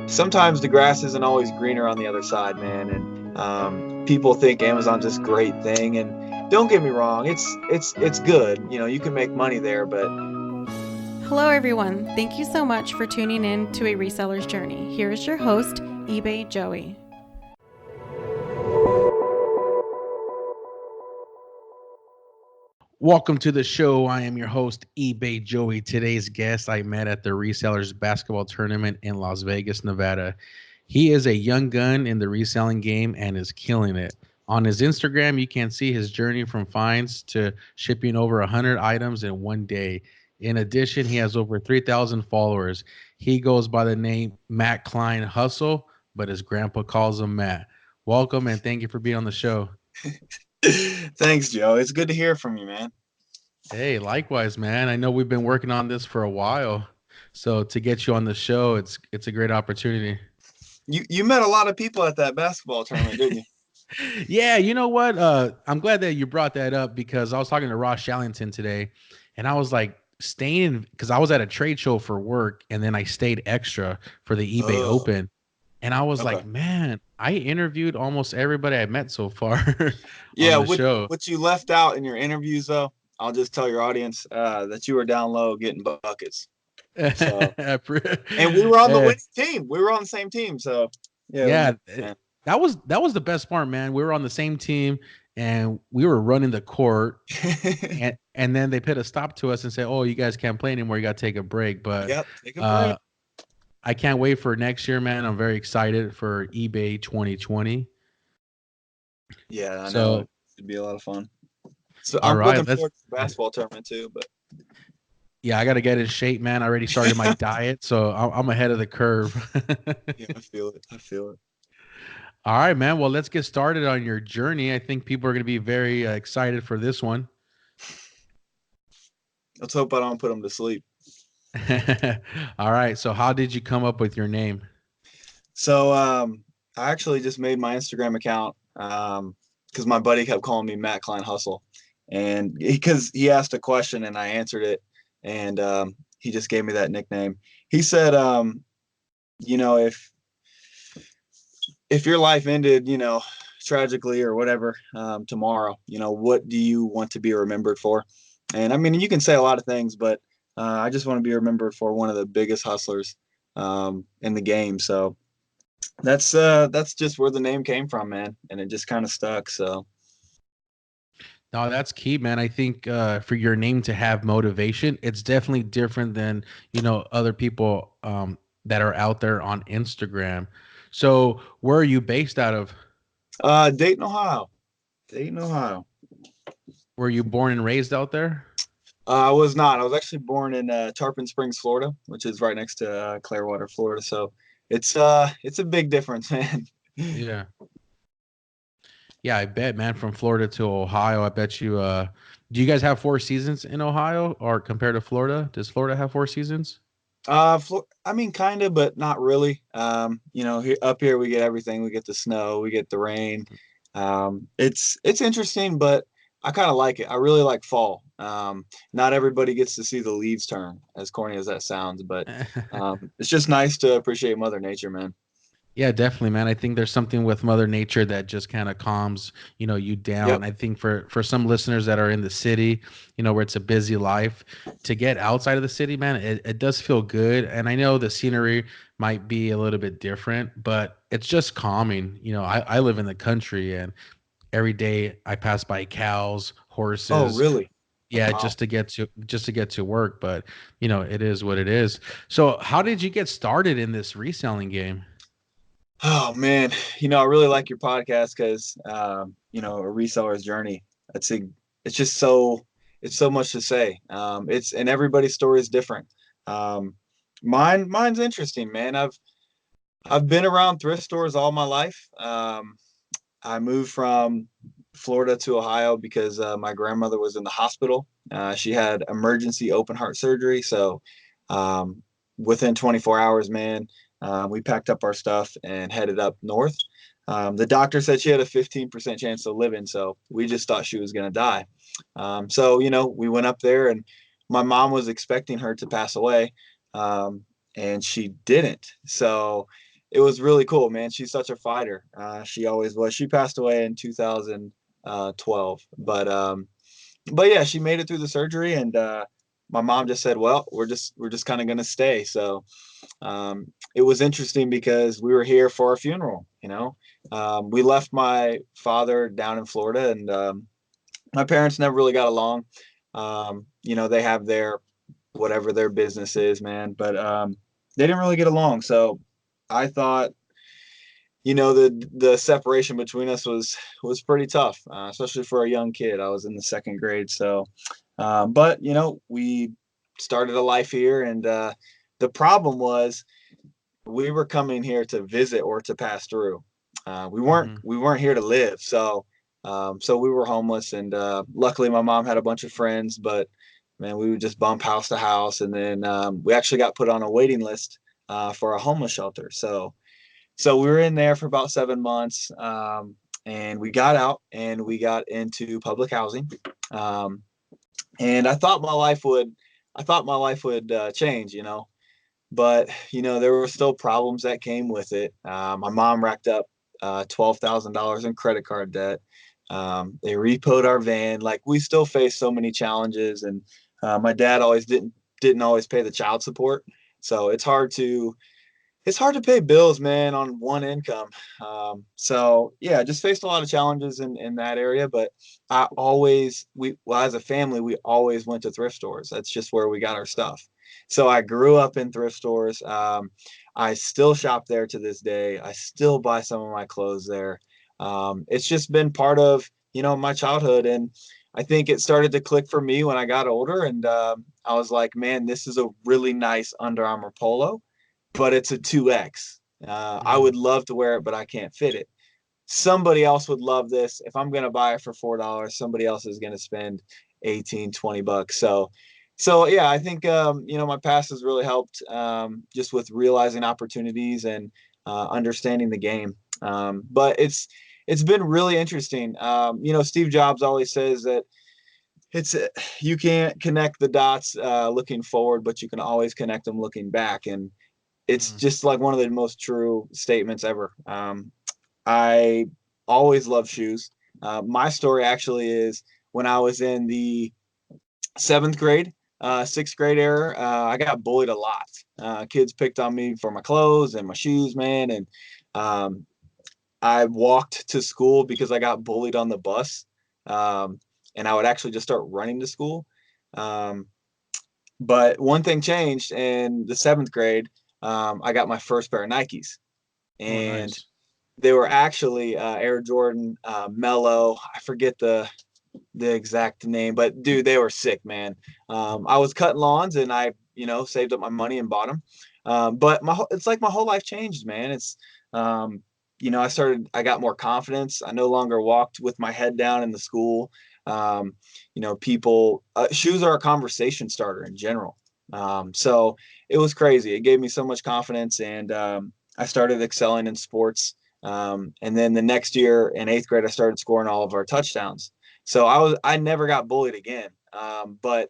sometimes the grass isn't always greener on the other side, man. And people think Amazon's this great thing, and don't get me wrong, it's good. You can make money there, but Hello, everyone. Thank you so much for tuning in to A Reseller's Journey. Here is your host, eBay Joey. Welcome to the show. I am your host, eBay Joey. Today's guest I met at the Resellers Basketball Tournament in Las Vegas, Nevada. He is a young gun in the reselling game and is killing it. On his Instagram, you can see his journey from finds to shipping over 100 items in one day. In addition, he has over 3,000 followers. He goes by the name Matt Cline Hustle, but his grandpa calls him Matt. Welcome and thank you for being on the show. thanks, Joe. It's good to hear from you, man. Hey, likewise, man. I know we've been working on this for a while. So to get you on the show, it's a great opportunity. You met a lot of people at that basketball tournament, didn't you? Yeah, you know what? I'm glad that you brought that up because I was talking to Ross Shallington today and I was like staying because I was at a trade show for work and then I stayed extra for the eBay Oh, Open. And I was okay. like, man, I interviewed almost everybody I met so far on Yeah, the what show. what you left out in your interviews, though, I'll just tell your audience that you were down low getting buckets. So, and we were on the Eh, winning team. We were on the same team. So, yeah, it was yeah, nice, man. that was the best part, man. We were on the same team and we were running the court and then they put a stop to us and say, "Oh, you guys can't play anymore. You got to take a break." But Yep, take a break. uh I can't wait for next year, man. I'm very excited for eBay 2020. Yeah, I know. So, It should be a lot of fun. So all I'm looking right, let's forward to the basketball tournament too. But yeah, I got to get in shape, man. I already started my diet, so I'm ahead of the curve. yeah, I feel it. I feel it. All right, man. Well, let's get started on your journey. I think people are going to be very excited for this one. Let's hope I don't put them to sleep. All right. So, how did you come up with your name? So I actually just made my Instagram account because my buddy kept calling me Matt Klein Hustle, and because he asked a question and I answered it, and he just gave me that nickname. He said, you know, if your life ended, tragically or whatever, tomorrow, what do you want to be remembered for? And I mean, you can say a lot of things, but I just want to be remembered for one of the biggest hustlers in the game. So that's just where the name came from, man, and it just kind of stuck. So No, that's key, man. I think for your name to have motivation, it's definitely different than other people that are out there on Instagram. So, where are you based out of? Dayton, Ohio. Dayton, Ohio. Were you born and raised out there? I was not. I was actually born in Tarpon Springs, Florida, which is right next to Clearwater, Florida. So it's a big difference, man. Yeah. Yeah, I bet, man. From Florida to Ohio, I bet you. Do you guys have four seasons in Ohio, or compared to Florida? Does Florida have four seasons? I mean, kind of, but not really. Up here we get everything. We get the snow, we get the rain. It's interesting, but I kind of like it. I really like fall. Not everybody gets to see the leaves turn, as corny as that sounds, but it's just nice to appreciate Mother Nature, man. Yeah, definitely, man. I think there's something with Mother Nature that just kind of calms, you Yep. down. I think for some listeners that are in the city, where it's a busy life, to get outside of the city, man, it does feel good. And I know the scenery might be a little bit different, but it's just calming. I live in the country and every day I pass by cows, Oh, horses, really? yeah, Wow. just to get to work, but it is what it is. So, how did you get started in this reselling game? Oh man, I really like your podcast because a reseller's journey. It's a, it's just it's so much to say. It's and everybody's story is different. Um, mine's interesting, man. I've been around thrift stores all my life. I moved from Florida to Ohio because my grandmother was in the hospital. She had emergency open heart surgery, so um, within 24 hours, man, we packed up our stuff and headed up north. The doctor said she had a 15% chance of living, so we just thought she was going to die. So, we went up there, and my mom was expecting her to pass away, um, and she didn't. So, it was really cool, man. She's such a fighter. She always was. She passed away in 2012, but yeah, she made it through the surgery, and my mom just said, "Well, we're just kind of gonna stay." So it was interesting because we were here for a funeral. We left my father down in Florida, and my parents never really got along. They have their whatever their business is, man, but they didn't really get along. So I thought, the separation between us was pretty tough, especially for a young kid. I was in the second grade, so but we started a life here, and the problem was we were coming here to visit or to pass through. We weren't Hmm. we weren't here to live, so we were homeless, and luckily my mom had a bunch of friends, but man, we would just bump house to house, and then we actually got put on a waiting list for a homeless shelter. So we were in there for about 7 months, and we got out and we got into public housing. Um, and I thought my life would change, but there were still problems that came with it. My mom racked up $12,000 in credit card debt. They repoed our van. Like, we still face so many challenges, and my dad always didn't always pay the child support. So it's hard to pay bills, man, on one income. So yeah, just faced a lot of challenges in that area. But as a family, we always went to thrift stores. That's just where we got our stuff. So I grew up in thrift stores. I still shop there to this day. I still buy some of my clothes there. It's just been part of, my childhood. And I think it started to click for me when I got older. And I was like, man, this is a really nice Under Armour polo, but it's a 2X. I Hmm. would love to wear it, but I can't fit it. Somebody else would love this. If I'm going to buy it for $4, somebody else is going to spend 18, $20. So yeah, I think, my past has really helped, just with realizing opportunities and understanding the game. But it's been really interesting. Steve Jobs always says that it's you can't connect the dots looking forward, but you can always connect them looking back. And it's Hmm. just like one of the most true statements ever. I always loved shoes. My story actually is when I was in the seventh grade, sixth grade era, I got bullied a lot. Kids picked on me for my clothes and my shoes, man. And um, I walked to school because I got bullied on the bus. Um, and I would actually just start running to school. Um, but one thing changed in the seventh grade. I got my first pair of Nikes, Oh, and nice. they were actually Air Jordan Mellow. I forget the exact name, but dude, they were sick, man. I was cutting lawns, and I, saved up my money and bought them. But it's like my whole life changed, man. Um, I got more confidence. I no longer walked with my head down in the school. Shoes are a conversation starter in general. So it was crazy. It gave me so much confidence, and I started excelling in sports. And then the next year in eighth grade, I started scoring all of our touchdowns. So I never got bullied again. But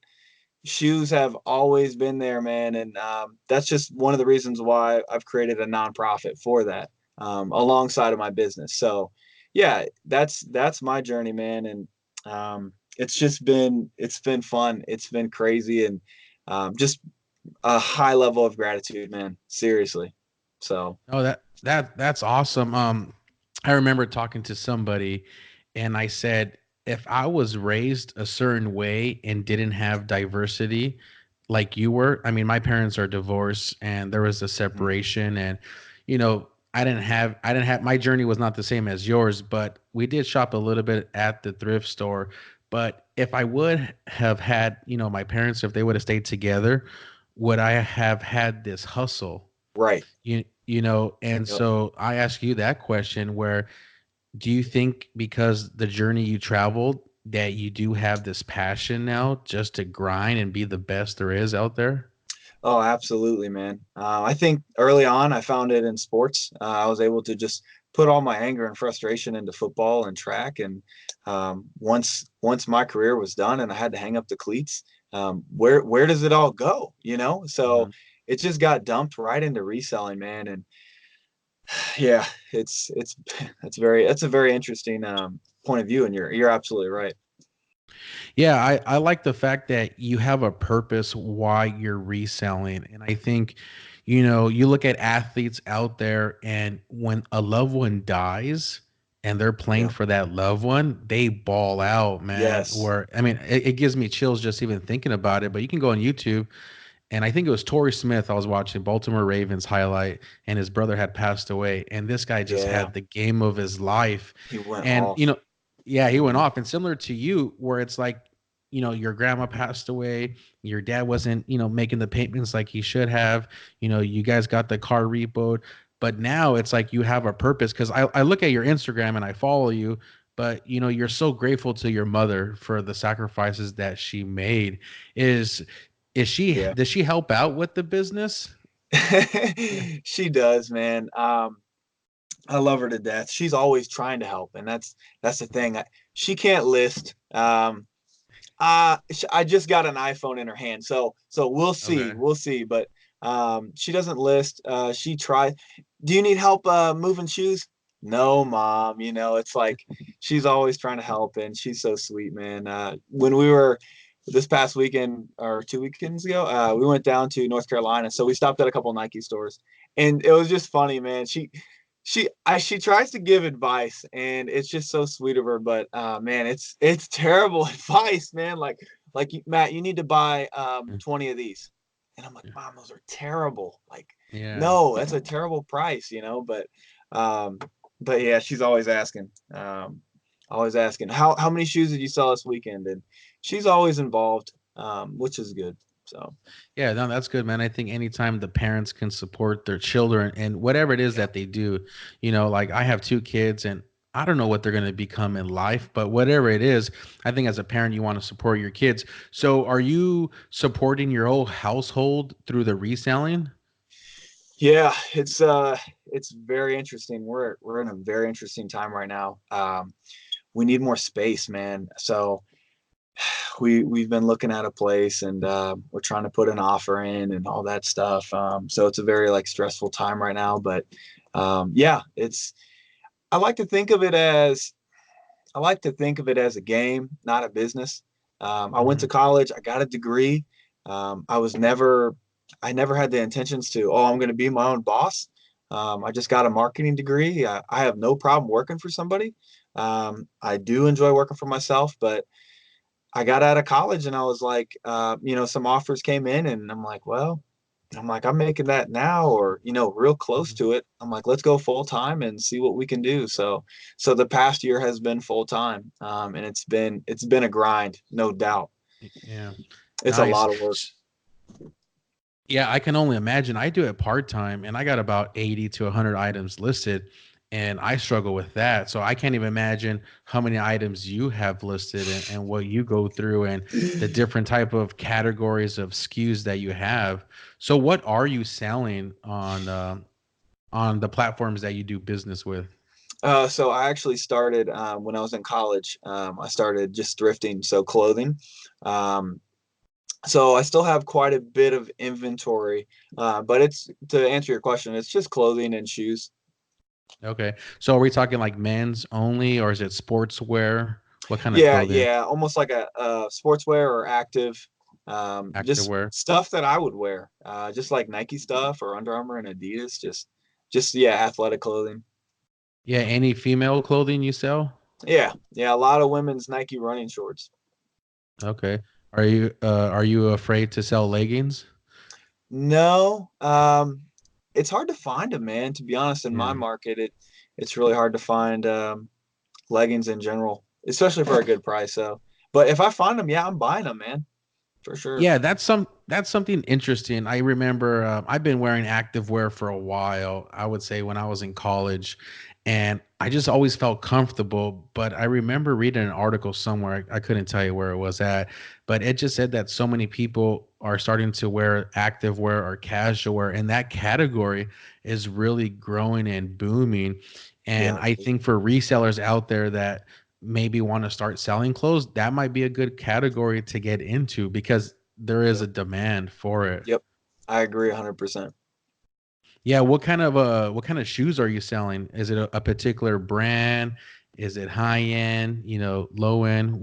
shoes have always been there, man, and that's just one of the reasons why I've created a nonprofit for that, alongside of my business. So yeah, that's my journey, man, and it's been fun. It's been crazy, and just a high level of gratitude, man. Seriously. So Oh, that's awesome. I remember talking to somebody, and I said, if I was raised a certain way and didn't have diversity, like you were, I mean, my parents are divorced, and there was a mhm. separation, and I didn't have my journey was not the same as yours, but we did shop a little bit at the thrift store. But if I would have had, my parents, if they would have stayed together, would I have had this hustle? Right. And Yep. so I ask you that question, where do you think, because the journey you traveled, that you do have this passion now just to grind and be the best there is out there? Oh, absolutely, man. I think early on I found it in sports. I was able to just put all my anger and frustration into football and track. And once my career was done and I had to hang up the cleats, where does it all go? So Hmm. it just got dumped right into reselling, man. And Yeah, it's that's a very interesting point of view, and you're absolutely right. Yeah, I like the fact that you have a purpose why you're reselling. And I think, you look at athletes out there, and when a loved one dies and they're playing Yeah. for that loved one, they ball out, man. Yes. Where, I mean, it gives me chills just even thinking about it. But you can go on YouTube, and I think it was Torrey Smith. I was watching Baltimore Ravens highlight, and his brother had passed away, and this guy just Yeah. had the game of his life. He went And off. yeah, he went Hmm. off. And similar to you, where it's like, your grandma passed away, your dad wasn't, making the payments like he should have. You guys got the car repoed, but now it's like you have a purpose. Because I look at your Instagram and I follow you, but you're so grateful to your mother for the sacrifices that she made. Is is she Yeah. does she help out with the business? Yeah. She does, man. I love her to death. She's always trying to help, and that's the thing. She can't list. I just got an iPhone in her hand, so we'll see, Okay. we'll see. But she doesn't list. She tried. Do you need help moving shoes? No, mom. It's like she's always trying to help, and she's so sweet, man. When we were this past weekend or 2 weekends ago, we went down to North Carolina, so we stopped at a couple Nike stores, and it was just funny, man. She tries to give advice, and it's just so sweet of her, but man, it's terrible advice, man. Like Matt, you need to buy Yeah. 20 of these. And I'm like, Mom, those are terrible. Like, Yeah. no, that's a terrible price. Um but yeah, she's always asking, how many shoes did you sell this weekend? And she's always involved, which is good. So Yeah, no, that's good, man. I think anytime the parents can support their children and whatever it is yeah. that they do, like I have two kids, and I don't know what they're going to become in life, but whatever it is, I think as a parent, you want to support your kids. So are you supporting your whole household through the reselling? Yeah, it's very interesting. We're in a very interesting time right now. We need more space, man. So we've been looking at a place, and we're trying to put an offer in and all that stuff. So it's a very like stressful time right now, but yeah, it's I like to think of it as I like to think of it as a game, not a business. I went Hmm. to college, I got a degree. I never had the intentions to, oh, I'm going to be my own boss. I just got a marketing degree. I have no problem working for somebody. I do enjoy working for myself, but I got out of college and I was like, some offers came in, and I'm like, I'm making that now, or, real close Hmm. to it. I'm like, let's go full time and see what we can do. So the past year has been full time. And it's been a grind, no doubt. Yeah. It's a Nice. lot of work. Yeah, I can only imagine. I do it part time, and I got about 80 to 100 items listed, and I struggle with that. So I can't even imagine how many items you have listed, and what you go through, and the different type of categories of SKUs that you have. So what are you selling on the platforms that you do business with? So I actually started when I was in college. I started just thrifting, so clothing. Um, so I still have quite a bit of inventory, but it's to answer your question, it's just clothing and shoes. Okay. So are we talking like men's only, or is it sportswear? What kind of Yeah, clothing? yeah, almost like a sportswear or active, just Activewear? stuff that I would wear, just like Nike stuff or Under Armour and Adidas, just yeah, athletic clothing. Yeah, any female clothing you sell? Yeah, yeah, a lot of women's Nike running shorts. Okay. Are you afraid to sell leggings? No, it's hard to find them, man. To be honest, in my Yeah. market, it's really hard to find leggings in general, especially for a good price. So, but if I find them, yeah, I'm buying them, man, for sure. Yeah, that's something interesting. I remember I've been wearing active wear for a while. I would say when I was in college, and I just always felt comfortable. But I remember reading an article somewhere. I couldn't tell you where it was at, but it just said that so many people are starting to wear active wear or casual wear, and that category is really growing and booming. And Yeah, I think for resellers out there that maybe want to start selling clothes, that might be a good category to get into because there is yep, a demand for it. yep. I agree 100%. Yeah, what kind of shoes are you selling? Is it a particular brand? Is it high end, low end?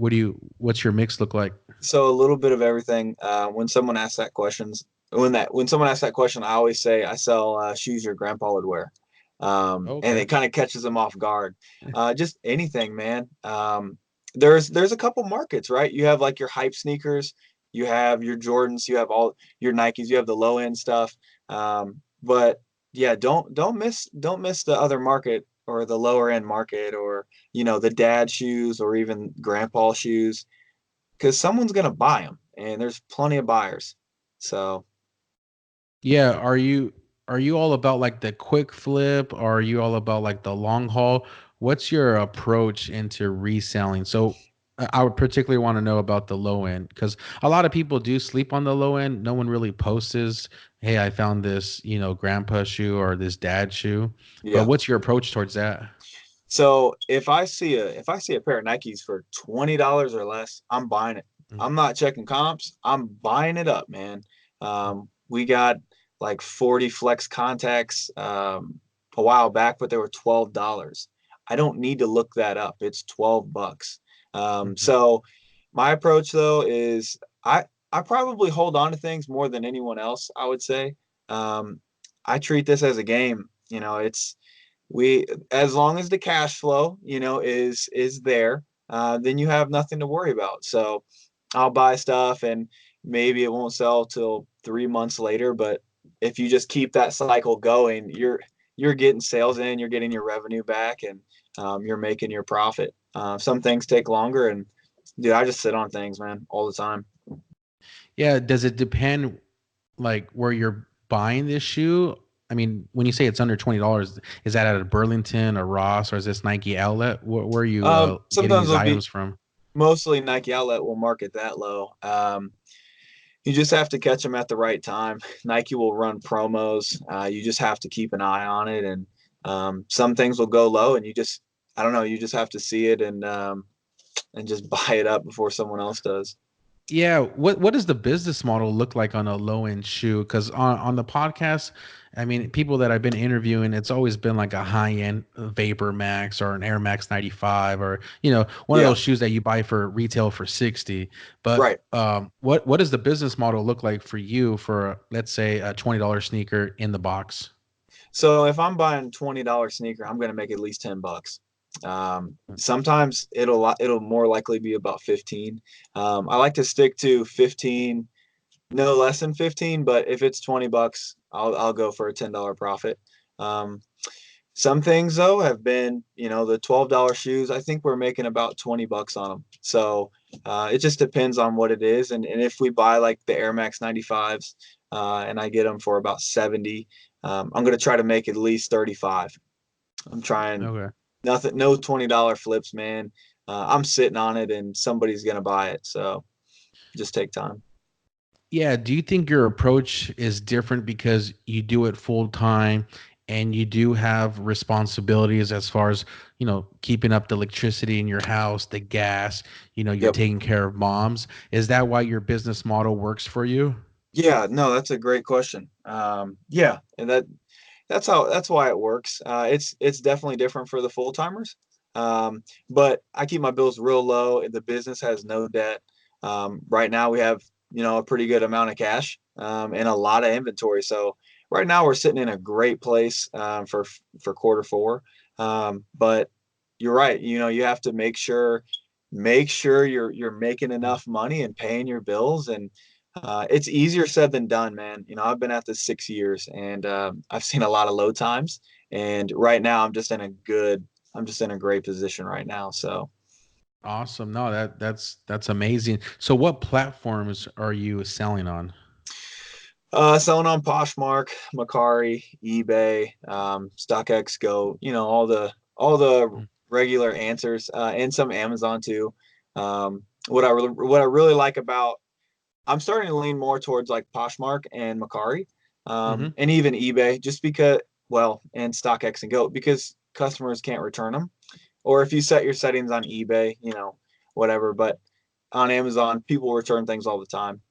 What's your mix look like? So a little bit of everything. When someone asks that questions, when someone asks that question, I always say I sell shoes your grandpa would wear, and Okay. it kind of catches them off guard. Just anything, man. There's a couple markets, right? You have like your hype sneakers, you have your Jordans, you have all your Nikes, you have the low end stuff. But yeah, don't miss the other market or the lower end market or the dad shoes or even grandpa shoes because someone's gonna buy them, and there's plenty of buyers. So Yeah, are you all about like the quick flip, or are you all about like the long haul? What's your approach into reselling? So I would particularly want to know about the low end because a lot of people do sleep on the low end. No one really posts, hey, I found this, grandpa shoe or this dad shoe. But yeah. what's your approach towards that? So if I see a pair of Nikes for $20 or less, I'm buying it. Mhm. I'm not checking comps. I'm buying it up, man. We got like 40 flex contacts a while back, but they were $12. I don't need to look that up. It's $12. Mhm. So my approach though is I probably hold on to things more than anyone else, I would say. Um, I treat this as a game. It's we as long as the cash flow is there, then you have nothing to worry about. So I'll buy stuff and maybe it won't sell till 3 months later, but if you just keep that cycle going, you're getting sales in, you're getting your revenue back, and you're making your profit. Some things take longer, and dude, I just sit on things, man, all the time. Yeah, does it depend like where you're buying this shoe? I mean, when you say it's under $20, is that at a Burlington, a Ross, or is this Nike outlet? Where are you getting Sometimes these it'll be items from? mostly Nike Outlet will market that low. You just have to catch them at the right time. Nike will run promos. You just have to keep an eye on it, and some things will go low, and I don't know, you just have to see it and just buy it up before someone else does. Yeah, what does the business model look like on a low end shoe? Because on the podcast, I mean, people that I've been interviewing, it's always been like a high end Vapor Max or an Air Max 95, or one of Yeah, those shoes that you buy for retail for 60. But right. what does the business model look like for you for, let's say, a $20 sneaker in the box? So if I'm buying $20 sneaker, I'm gonna make at least $10. Sometimes it'll more likely be about 15. I like to stick to 15, no less than 15, but if it's $20, I'll go for a $10 profit. Um, some things though have been, the $12 shoes. I think we're making about $20 on them. So it just depends on what it is, and if we buy like the Air Max 95s, and I get them for about 70, I'm gonna try to make at least 35. I'm trying Okay. nothing, no $20 flips, man. I'm sitting on it, and somebody's gonna buy it. So just take time. Yeah, do you think your approach is different because you do it full time and you do have responsibilities as far as, keeping up the electricity in your house, the gas, you're Yep. taking care of moms? Is that why your business model works for you? Yeah, no, that's a great question. Yeah, and that's why it works. It's definitely different for the full timers. But I keep my bills real low, and the business has no debt. Right now we have a pretty good amount of cash, and a lot of inventory. So right now we're sitting in a great place for quarter four. But you're right. You have to make sure you're making enough money and paying your bills, and it's easier said than done, man. I've been at this 6 years, and I've seen a lot of low times. And right now, I'm just in a great position right now. So, Awesome. No, that's amazing. So what platforms are you selling on? selling on Poshmark, Macari, eBay, StockX, Go, all the Mm. regular answers, and some Amazon too. What I really like about I'm starting to lean more towards like Poshmark and Macari, Mhm. and even eBay, just because, well, and StockX and Go, because customers can't return them. Or if you set your settings on eBay, whatever. But on Amazon, people return things all the time.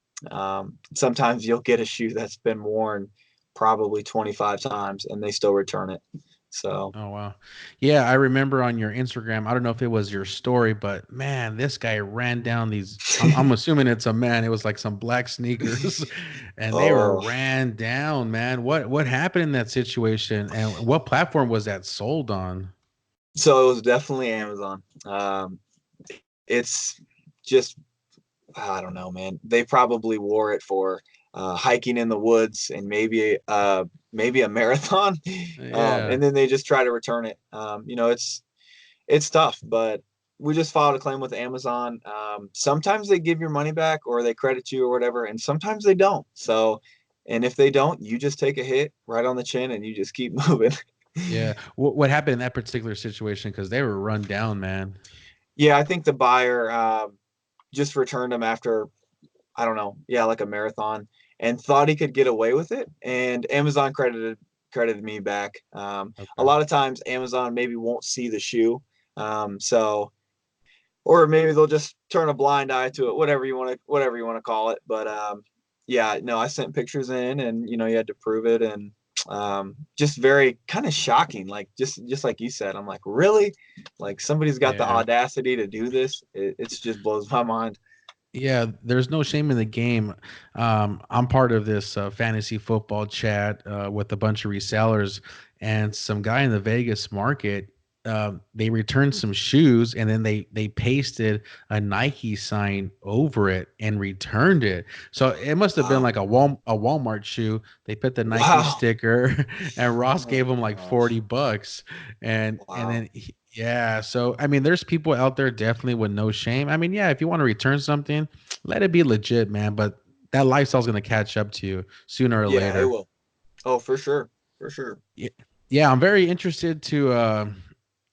Sometimes you'll get a shoe that's been worn probably 25 times and they still return it. So, Oh wow. Yeah, I remember on your Instagram, I don't know if it was your story, but man, this guy ran down these I'm assuming it's a man. It was like some black sneakers and they were oh, ran down, man. What happened in that situation and what platform was that sold on? so it was definitely Amazon. It's just, I don't know, man. They probably wore it for hiking in the woods and maybe a marathon, Yeah. and then they just try to return it. It's tough, but we just filed a claim with Amazon. Sometimes they give your money back or they credit you or whatever, and sometimes they don't. So, and if they don't, you just take a hit right on the chin and you just keep moving. Yeah. What happened in that particular situation? Because they were run down, man. Yeah, I think the buyer just returned them after, I don't know, yeah, like a marathon, and thought he could get away with it. And Amazon credited me back. A Okay. lot of times Amazon maybe won't see the shoe, so or maybe they'll just turn a blind eye to it, whatever you want to call it. But yeah, no, I sent pictures in, and you had to prove it, and just very kind of shocking. Like just like you said, I'm like, really, like somebody's got the Yeah. audacity to do this. It's just blows my mind. Yeah, there's no shame in the game. I'm part of this fantasy football chat with a bunch of resellers, and some guy in the Vegas market. They returned some shoes, and then they pasted a Nike sign over it and returned it. So it must have been Wow, like a Walmart shoe. They put the Nike wow, sticker, and Ross oh gave him my like gosh, $40, and wow. then yeah. So I mean, there's people out there definitely with no shame. I mean, yeah, if you want to return something, let it be legit, man. But that lifestyle's gonna catch up to you sooner or Yeah, it later. will. Oh, for sure, for sure. Yeah, yeah. I'm very interested to.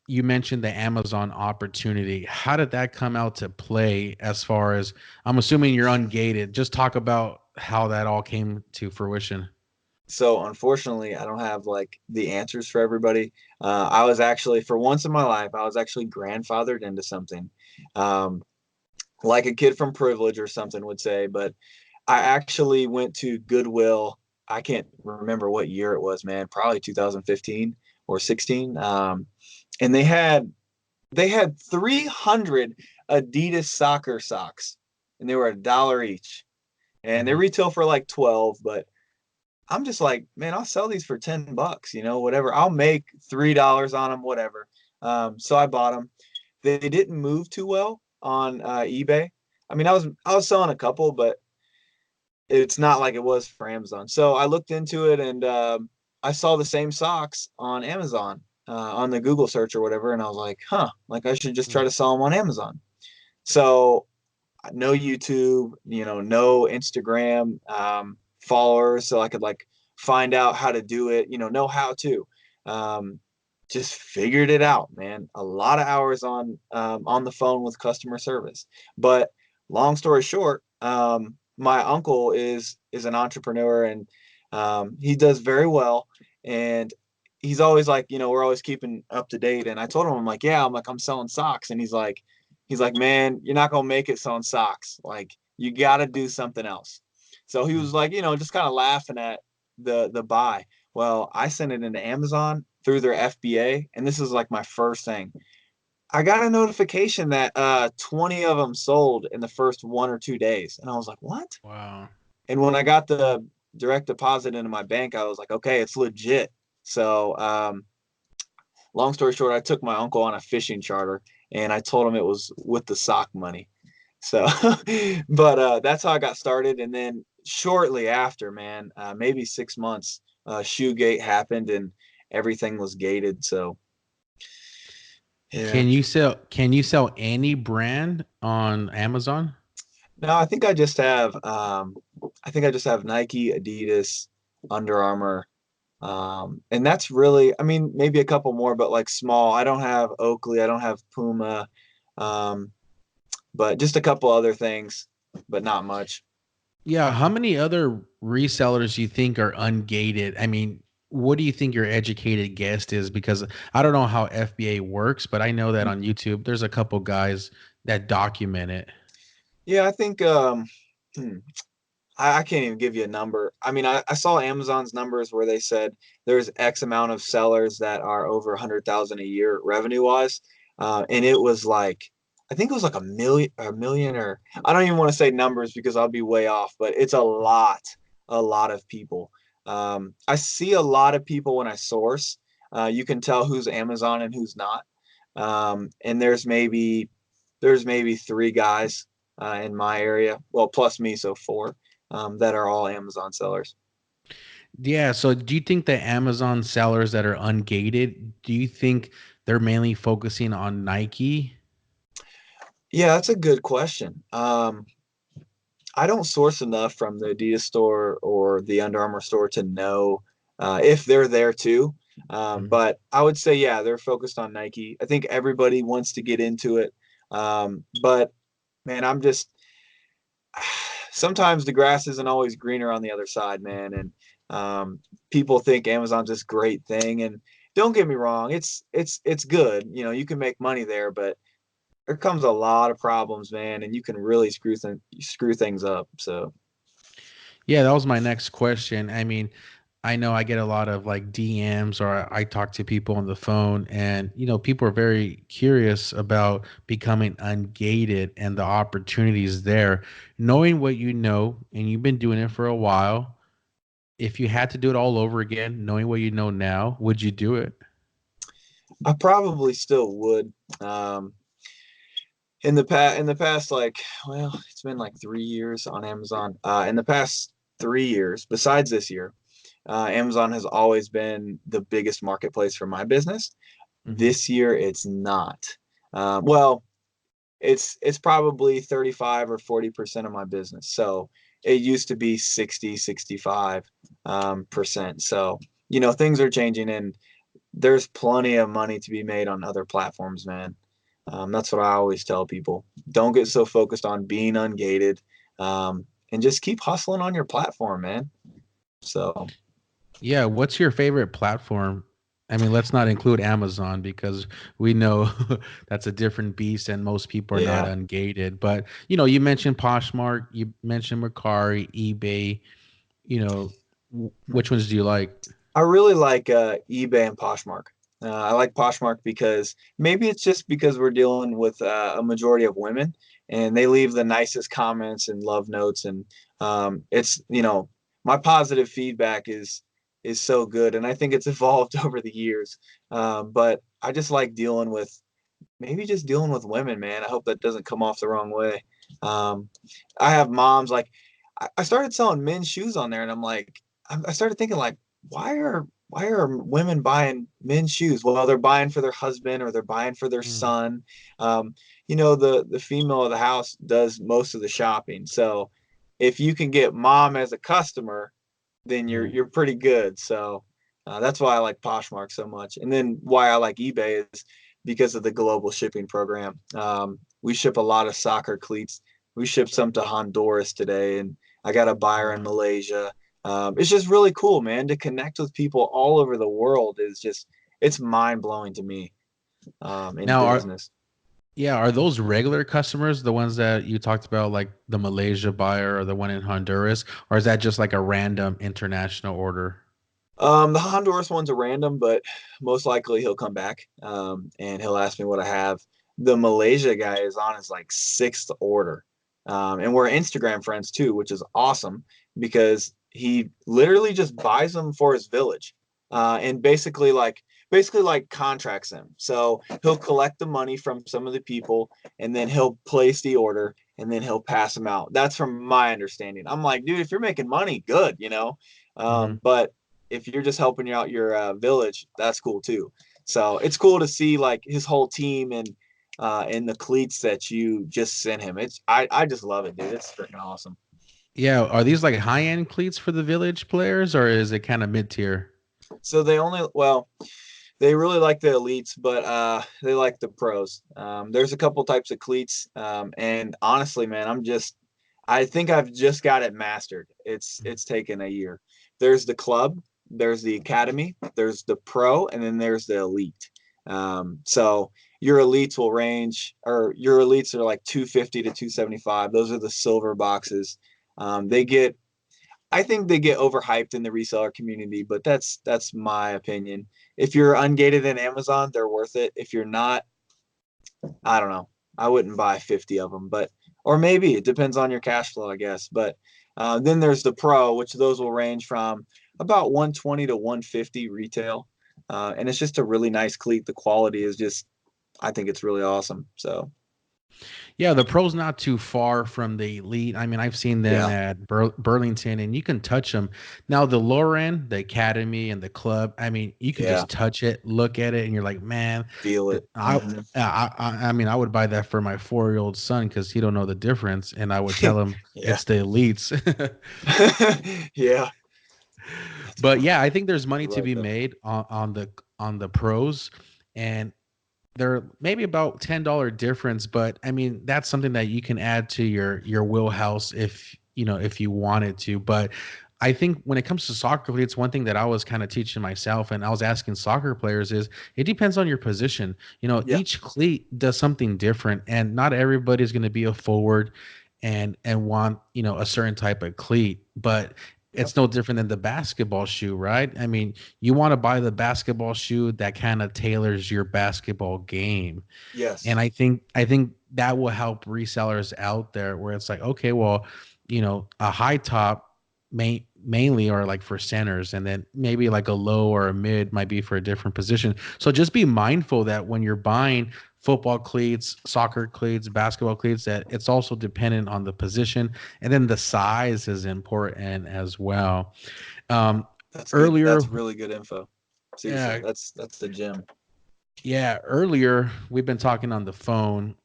You mentioned the Amazon opportunity. How did that come out to play? As far as I'm assuming you're ungated. Just talk about how that all came to fruition. So unfortunately, I don't have like the answers for everybody. I was actually, for once in my life, I was actually grandfathered into something, um, like a kid from privilege or something would say. But I actually went to Goodwill. I can't remember what year it was, man. Probably 2015 or 16. And they had 300 Adidas soccer socks, and they were $1 each, and they Mhm. retail for like 12. But I'm just like, man, I'll sell these for $10, whatever. I'll make $3 on them, whatever. So I bought them. They didn't move too well on eBay. I mean, I was selling a couple, but it's not like it was for Amazon. So I looked into it, and I saw the same socks on Amazon, on the Google search or whatever, and I was like, huh, like I should just try to sell them on Amazon. So no YouTube, no Instagram followers, so I could like find out how to do it, know how to. Um, just figured it out, man. A lot of hours on the phone with customer service. But long story short, my uncle is an entrepreneur, and he does very well. And he's always like, we're always keeping up to date. And I told him, I'm like, yeah, I'm selling socks, and he's like, man, you're not gonna make it selling socks. Like, you got to do something else. So he Mhm. was like, just kind of laughing at the buy. Well, I sent it into Amazon through their FBA, and this is like my first thing. I got a notification that 20 of them sold in the first 1 or 2 days, and I was like, what? Wow. And when I got the direct deposit into my bank, I was like, okay, it's legit. So long story short, I took my uncle on a fishing charter, and I told him it was with the sock money. So, but that's how I got started. And then shortly after, man, maybe 6 months, Shoegate happened, and everything was gated. So, yeah. Can you sell any brand on Amazon? No, I think I just have Nike, Adidas, Under Armour, and that's really, I mean, maybe a couple more, but like small. I don't have Oakley, I don't have Puma, um, but just a couple other things, but not much. Yeah, how many other resellers do you think are ungated? I mean, what do you think your educated guess is? Because I don't know how FBA works, but I know that on YouTube, there's a couple guys that document it. Yeah, I think hmm, I can't even give you a number. I mean, I saw Amazon's numbers where they said there's X amount of sellers that are over 100,000 a year revenue wise. And it was like, I think it was like a million, or I don't even want to say numbers because I'll be way off, but it's a lot of people. I see a lot of people when I source. You can tell who's Amazon and who's not. And there's maybe three guys in my area, well, plus me, so four, that are all Amazon sellers. Yeah. So do you think the Amazon sellers that are ungated, do you think they're mainly focusing on Nike? Yeah, that's a good question. I don't source enough from the Adidas store or the Under Armour store to know if they're there too. Mhm. But I would say, yeah, they're focused on Nike. I think everybody wants to get into it. But man, I'm just sometimes the grass isn't always greener on the other side, man. And people think Amazon's this great thing, and don't get me wrong, it's good. You know, you can make money there, but there comes a lot of problems, man, and you can really screw things up. So Yeah, that was my next question. I mean, I know I get a lot of like DMs, or I talk to people on the phone, and people are very curious about becoming ungated and the opportunities there. Knowing what you know, and you've been doing it for a while, if you had to do it all over again, knowing what you know now, would you do it? I probably still would. Um, in the past, like, well, it's been like 3 years on Amazon. In the past 3 years, besides this year, Amazon has always been the biggest marketplace for my business. Hmm. This year, it's not. Well, it's probably 35 or 40% of my business. So it used to be 60, 65 percent. So, things are changing, and there's plenty of money to be made on other platforms, man. That's what I always tell people. Don't get so focused on being ungated, and just keep hustling on your platform, man. So Yeah, what's your favorite platform? I mean, let's not include Amazon because we know that's a different beast and most people are not yeah, ungated. But, you mentioned Poshmark, you mentioned Mercari, eBay, which ones do you like? I really like eBay and Poshmark. I like Poshmark because maybe it's just because we're dealing with a majority of women, and they leave the nicest comments and love notes, and it's my positive feedback is so good, and I think it's evolved over the years. But I just like dealing with women, man. I hope that doesn't come off the wrong way. Um, I have moms like I started selling men's shoes on there, and I started thinking like, why are women buying men's shoes? Well, they're buying for their husband or they're buying for their Mm, son. The female of the house does most of the shopping. So if you can get mom as a customer, then you're yeah. you're pretty good. So that's why I like Poshmark so much. And then why I like eBay is because of the global shipping program. We ship a lot of soccer cleats. We shipped some to Honduras today, and I got a buyer in Wow. Malaysia. It's just really cool, man, to connect with people all over the world. It's mind blowing to me in Now, business. are those regular customers the ones that you talked about, like the Malaysia buyer or the one in Honduras, or is that just like a random international order? The Honduras one's a random, but most likely he'll come back and he'll ask me what I have. The Malaysia guy is on his like sixth order. And we're Instagram friends too, which is awesome because he literally just buys them for his village and basically like contracts them. So he'll collect the money from some of the people and then he'll place the order and then he'll pass them out. That's from my understanding. I'm like, dude, if you're making money, good. Hmm. But if you're just helping out your village, that's cool too. So it's cool to see like his whole team and the cleats that you just sent him. I just love it, dude. It's freaking awesome. Yeah, are these like high-end cleats for the village players, or is it kind of mid-tier? So they really like the elites, but they like the pros. There's a couple types of cleats, and honestly, man, I think I've just got it mastered. It's taken a year. There's the club, there's the academy, there's the pro, and then there's the elite. So your elites are like 250 to 275. Those are the silver boxes. They get I think they get overhyped in the reseller community, but that's my opinion. If you're ungated in Amazon, they're worth it. If you're not, I don't know. I wouldn't buy 50 of them, but or maybe it depends on your cash flow, I guess. But then there's the Pro, which those will range from about 120 to 150 retail, and it's just a really nice cleat. The quality is just, I think it's really awesome. So Yeah, the pro's not too far from the elite. I mean, I've seen them yeah, at Burlington, and you can touch them. Now, the lower end, the academy and the club, I mean, you can yeah, just touch it, look at it, and you're like, man, feel th- it. I, I mean, I would buy that for my 4-year-old son because he don't know the difference, and I would tell him Yeah, it's the elites. yeah, that's But yeah, I think there's money you're to right be though. made on the pros, and they're maybe about $10 difference, but I mean that's something that you can add to your wheelhouse if you know if you wanted to. But I think when it comes to soccer cleats, one thing that I was kind of teaching myself and I was asking soccer players is it depends on your position. You know, Yeah, each cleat does something different, and not everybody's going to be a forward and want a certain type of cleat, but yep, it's no different than the basketball shoe, right? I mean, you want to buy the basketball shoe that kind of tailors your basketball game. And yes, I think that will help resellers out there where it's like, okay, well, a high top mainly are like for centers, and then maybe like a low or a mid might be for a different position. So just be mindful that when you're buying football cleats, soccer cleats, basketball cleats, that it's also dependent on the position, and then the size is important as well. Um, that's good. earlier, That's really good info. Seriously, yeah, that's the gem. yeah, earlier we've been talking on the phone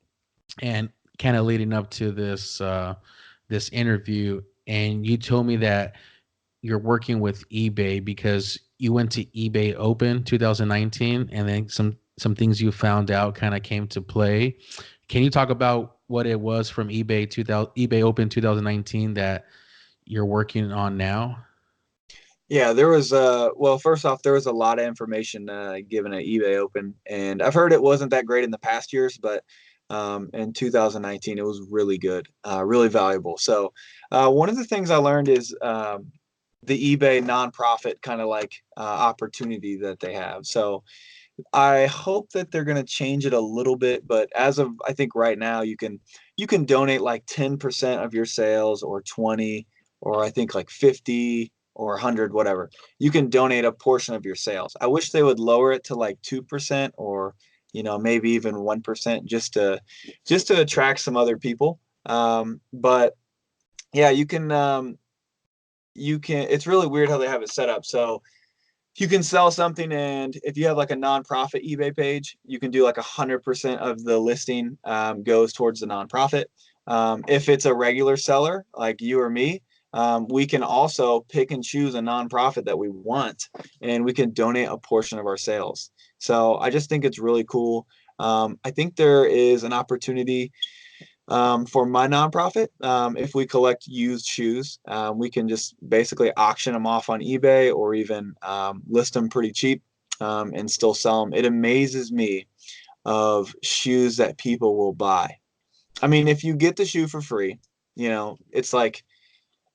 and kind of leading up to this interview, and you told me that you're working with eBay because you went to eBay Open 2019, and then some things you found out kind of came to play. Can you talk about what it was from eBay Open 2019 that you're working on now? Yeah, there was well, first off, there was a lot of information given at eBay Open, and I've heard it wasn't that great in the past years, but in 2019 it was really good, really valuable. So one of the things I learned is the eBay nonprofit kind of like opportunity that they have. So I hope that they're going to change it a little bit, but as of I think right now you can donate like 10% of your sales or 20 or I think like 50 or 100 whatever. You can donate a portion of your sales. I wish they would lower it to like 2% or maybe even 1% just to attract some other people. But yeah, you can it's really weird how they have it set up. So you can sell something, and if you have like a nonprofit eBay page, you can do like 100% of the listing goes towards the nonprofit. If it's a regular seller like you or me, we can also pick and choose a nonprofit that we want, and we can donate a portion of our sales. So I just think it's really cool. I think there is an opportunity for my nonprofit. If we collect used shoes, we can just basically auction them off on eBay or even list them pretty cheap and still sell them. It amazes me of shoes that people will buy. I mean, if you get the shoe for free, it's like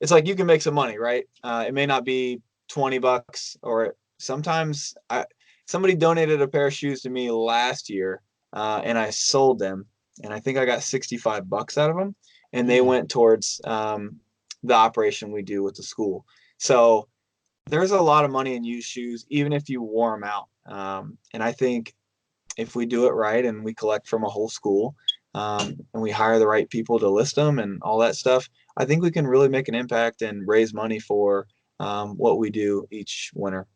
you can make some money, right? It may not be $20, or sometimes somebody donated a pair of shoes to me last year, and I sold them, and I think I got $65 out of them, and they Mm. went towards the operation we do with the school. So there's a lot of money in used shoes, even if you wore them out. And I think if we do it right and we collect from a whole school, and we hire the right people to list them and all that stuff, I think we can really make an impact and raise money for what we do each winter.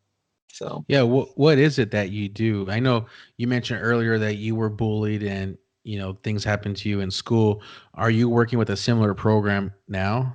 So Yeah, what is it that you do? I know you mentioned earlier that you were bullied and things happened to you in school. Are you working with a similar program now?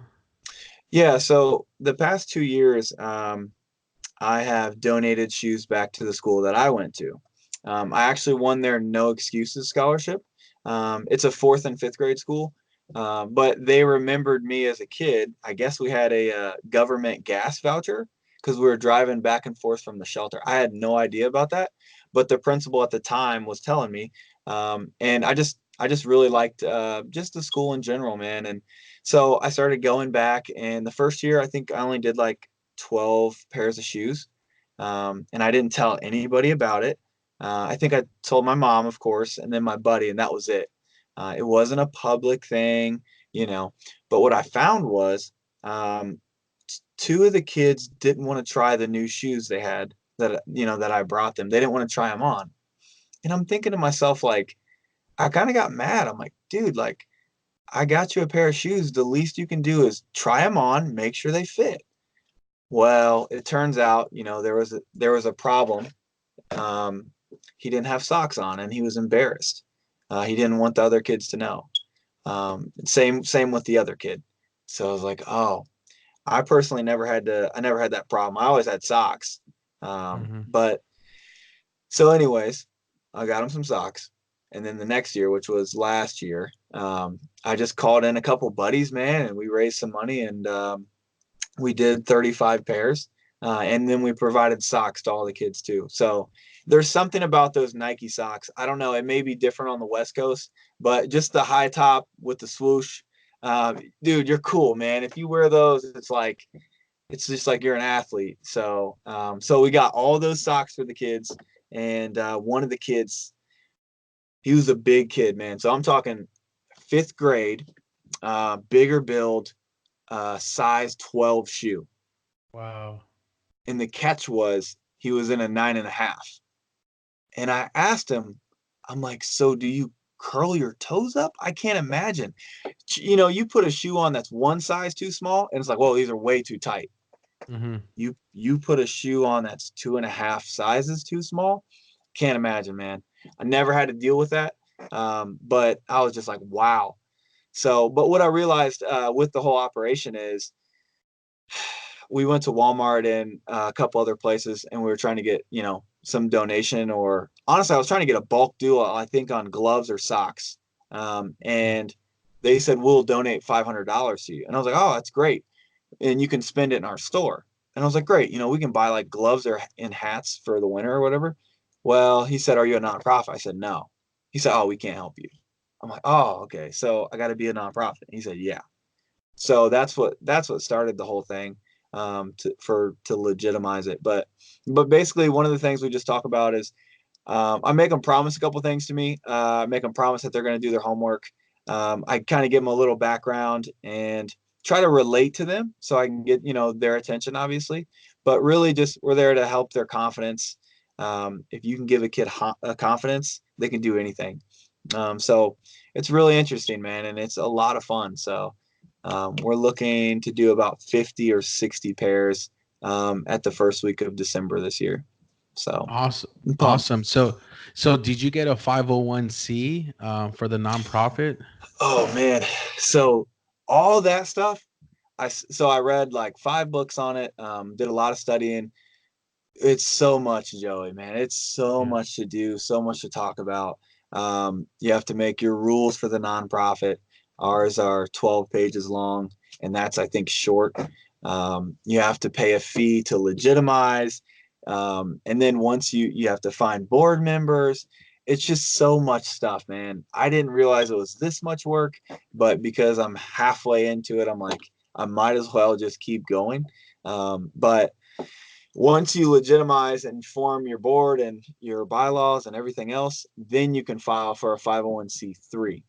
yeah, so the past 2 years, I have donated shoes back to the school that I went to. I actually won their No Excuses scholarship. It's a fourth and fifth grade school, but they remembered me as a kid. I guess we had a government gas voucher because we were driving back and forth from the shelter. I had no idea about that, but the principal at the time was telling me, and I just really liked just the school in general, man. And so I started going back, and the first year I think I only did like 12 pairs of shoes. And I didn't tell anybody about it. I think I told my mom, of course, and then my buddy, and that was it. It wasn't a public thing, you know. But what I found was two of the kids didn't want to try the new shoes they had that, you know, that I brought them. They didn't want to try them on. And I'm thinking to myself, like, I kind of got mad. I'm like, dude, like, I got you a pair of shoes. The least you can do is try them on, make sure they fit. Well, it turns out, you know, there was a problem. Um, he didn't have socks on, and he was embarrassed. He didn't want the other kids to know. Same with the other kid. So I was like, oh, I never had that problem. I always had socks. Mm-hmm. But so anyways, I got him some socks. And then the next year, which was last year, I just called in a couple buddies, man, and we raised some money, and we did 35 pairs. And then we provided socks to all the kids too. So there's something about those Nike socks. I don't know. It may be different on the West Coast, but just the high top with the swoosh, dude, you're cool, man. If you wear those, it's just like you're an athlete. So we got all those socks for the kids, and one of the kids, he was a big kid, man. So I'm talking fifth grade, bigger build, size 12 shoe. Wow. And the catch was he was in a 9.5. And I asked him, I'm like, so do you curl your toes up? I can't imagine. You know, you put a shoe on that's one size too small, and it's like, whoa, these are way too tight. Mm-hmm. You put a shoe on that's 2.5 sizes too small. Can't imagine, man. I never had to deal with that. But I was just like, wow. So, but what I realized with the whole operation is we went to Walmart and a couple other places, and we were trying to get, you know, some donation, or honestly, I was trying to get a bulk deal, I think, on gloves or socks. And they said, we'll donate $500 to you. And I was like, oh, that's great. And you can spend it in our store. And I was like, great. You know, we can buy like gloves or and hats for the winter or whatever. Well, he said, are you a nonprofit? I said, no. He said, oh, we can't help you. I'm like, oh, okay. So I got to be a nonprofit. He said, yeah. So that's what started the whole thing, to legitimize it. But basically, one of the things we just talk about is I make them promise a couple things to me. I make them promise that they're going to do their homework. I kind of give them a little background and try to relate to them so I can get, you know, their attention, obviously. But really, just we're there to help their confidence. If you can give a kid a confidence, they can do anything. So it's really interesting, man, and it's a lot of fun. So we're looking to do about 50 or 60 pairs at the first week of December this year. So Awesome. I'm pumped. Awesome. So did you get a 501c for the nonprofit? Oh man. So all that stuff, I read like 5 books on it, did a lot of studying. It's so much, Joey, man. It's so Yeah. much to do, so much to talk about. You have to make your rules for the nonprofit. Ours are 12 pages long, and that's, I think, short. You have to pay a fee to legitimize. And then once you have to find board members. It's just so much stuff, man. I didn't realize it was this much work, but because I'm halfway into it, I'm like, I might as well just keep going. But once you legitimize and form your board and your bylaws and everything else, then you can file for a 501c3.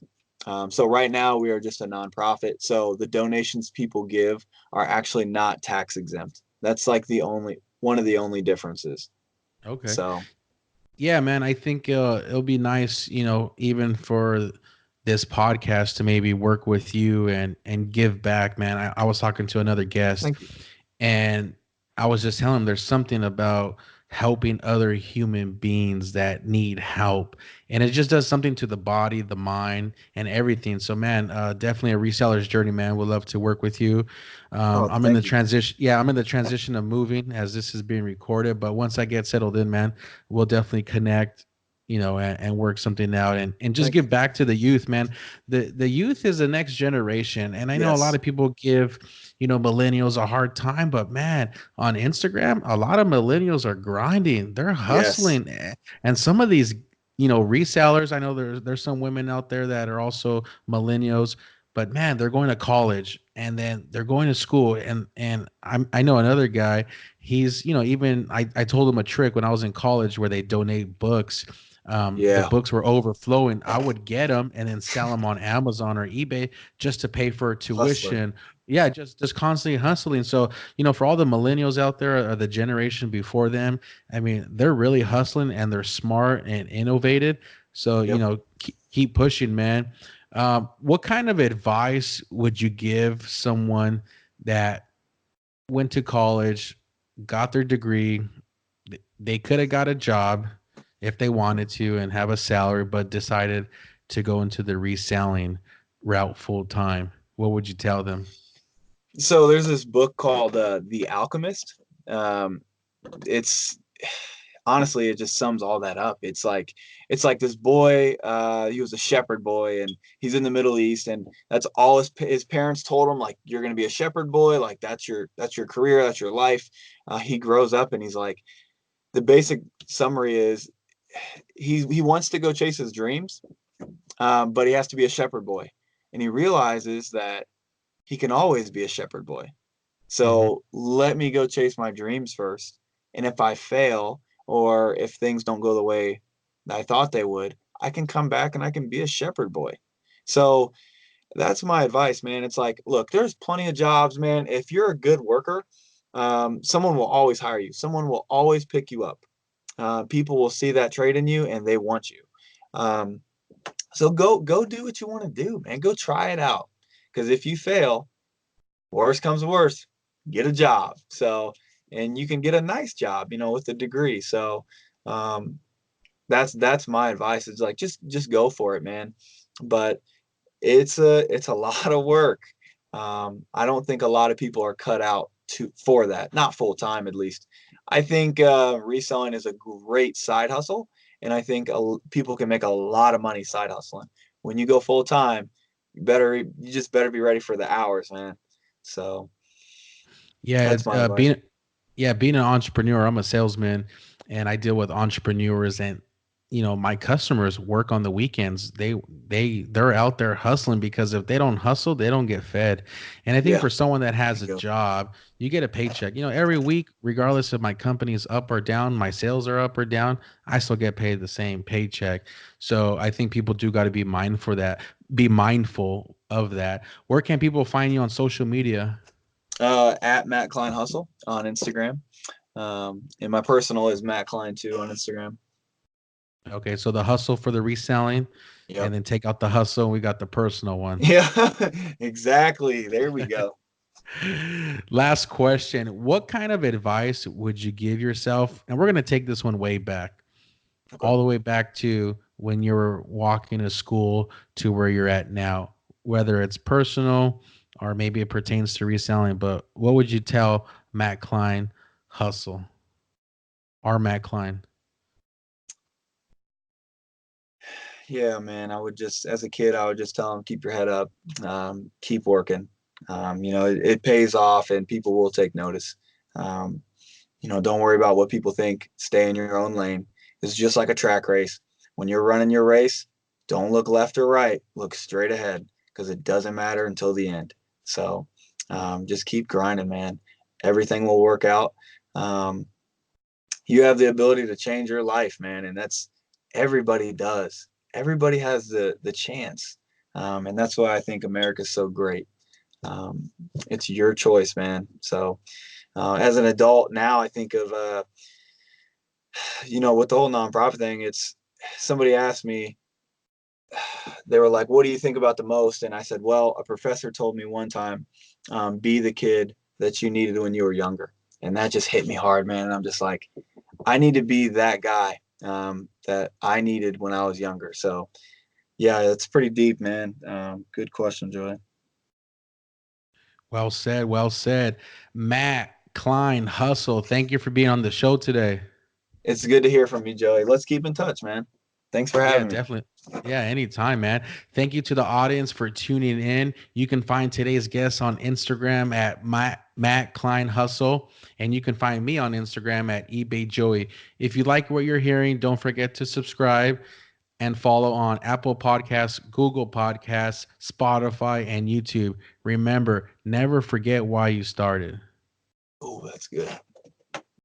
So right now we are just a nonprofit. So the donations people give are actually not tax exempt. That's like one of the only differences. Okay. So Yeah, man. I think it'll be nice, you know, even for this podcast to maybe work with you and give back, man. I was talking to another guest, thank you. and I was just telling him there's something about helping other human beings that need help. And it just does something to the body, the mind, and everything. So, man, definitely a reseller's journey, man. We'd love to work with you. Oh, I'm in the thank you. transition. Yeah, I'm in the transition of moving as this is being recorded. But once I get settled in, man, we'll definitely connect, you know, and work something out and just Thank you. give back to the youth, man. The youth is the next generation. And I know a lot Yes. of people give, you know, millennials a hard time, but man, on Instagram, a lot of millennials are grinding. They're Yes. hustling. And some of these resellers. I know there's some women out there that are also millennials, but man, they're going to college and then they're going to school. I know another guy. He's, even I told him a trick when I was in college where they donate books. The Yeah. books were overflowing. I would get them and then sell them on Amazon or eBay just to pay for Hustler. tuition. Yeah, just constantly hustling. So, for all the millennials out there or the generation before them, I mean, they're really hustling and they're smart and innovative. So, Yep. keep pushing, man. What kind of advice would you give someone that went to college, got their degree, they could have got a job if they wanted to and have a salary, but decided to go into the reselling route full time? What would you tell them? So there's this book called The Alchemist. Um, it's honestly, it just sums all that up. It's like this boy, he was a shepherd boy, and he's in the Middle East, and that's all his parents told him, like, you're gonna be a shepherd boy, like that's your career, that's your life. He grows up and he's like, the basic summary is he wants to go chase his dreams, but he has to be a shepherd boy, and he realizes that he can always be a shepherd boy. Hmm. So let me go chase my dreams first. And if I fail, or if things don't go the way I thought they would, I can come back and I can be a shepherd boy. So that's my advice, man. It's like, look, there's plenty of jobs, man. If you're a good worker, someone will always hire you. Someone will always pick you up. People will see that trait in you and they want you. Um, so go do what you want to do, man. Go try it out. Because if you fail, worst comes to worst, get a job. So, and you can get a nice job, with a degree. So, um, that's my advice. It's like just go for it, man. But it's a lot of work. I don't think a lot of people are cut out for that, not full time at least. I think reselling is a great side hustle, and I think people can make a lot of money side hustling. When you go full time, you just better be ready for the hours, man. So Yeah, that's it's, my advice. being an entrepreneur. I'm a salesman, and I deal with entrepreneurs, and my customers work on the weekends. They're out there hustling because if they don't hustle, they don't get fed. And I think Yeah, for someone that has a bingo. job, you get a paycheck. Every week, regardless if my company is up or down, my sales are up or down, I still get paid the same paycheck. So I think people do got to be mindful of that. Where can people find you on social media? At Matt Klein Hustle on Instagram. And my personal is Matt Klein too on Instagram. Okay, so the hustle for the reselling, and Yep. then take out the hustle, and we got the personal one. Yeah, exactly. There we go. Last question. What kind of advice would you give yourself? And we're going to take this one way back, Okay. all the way back to when you were walking to school to where you're at now, whether it's personal or maybe it pertains to reselling. But what would you tell Matt Klein, hustle, or Matt Klein? Yeah, man. As a kid, I would just tell them, keep your head up, keep working. It pays off and people will take notice. Um, don't worry about what people think. Stay in your own lane. It's just like a track race. When you're running your race, don't look left or right. Look straight ahead because it doesn't matter until the end. So just keep grinding, man. Everything will work out. Um, you have the ability to change your life, man, and that's everybody does. Everybody has the chance, and that's why I think America's so great. Um, it's your choice, man. So as an adult now, I think of with the whole nonprofit thing. It's somebody asked me, they were like, "What do you think about the most?" And I said, "Well, a professor told me one time, be the kid that you needed when you were younger." And that just hit me hard, man. And I'm just like, I need to be that guy that I needed when I was younger. So yeah, it's pretty deep, man. Good question, Joy. Well said. Well said. Matt Klein, hustle. Thank you for being on the show today. It's good to hear from you, Joey. Let's keep in touch, man. Thanks for Yeah, having me. definitely. Yeah, anytime, man. Thank you to the audience for tuning in. You can find today's guest on Instagram at Matt Klein Hustle, and you can find me on Instagram at eBay Joey. If you like what you're hearing, don't forget to subscribe. and follow on Apple Podcasts, Google Podcasts, Spotify, and YouTube. Remember, never forget why you started. Oh, that's good.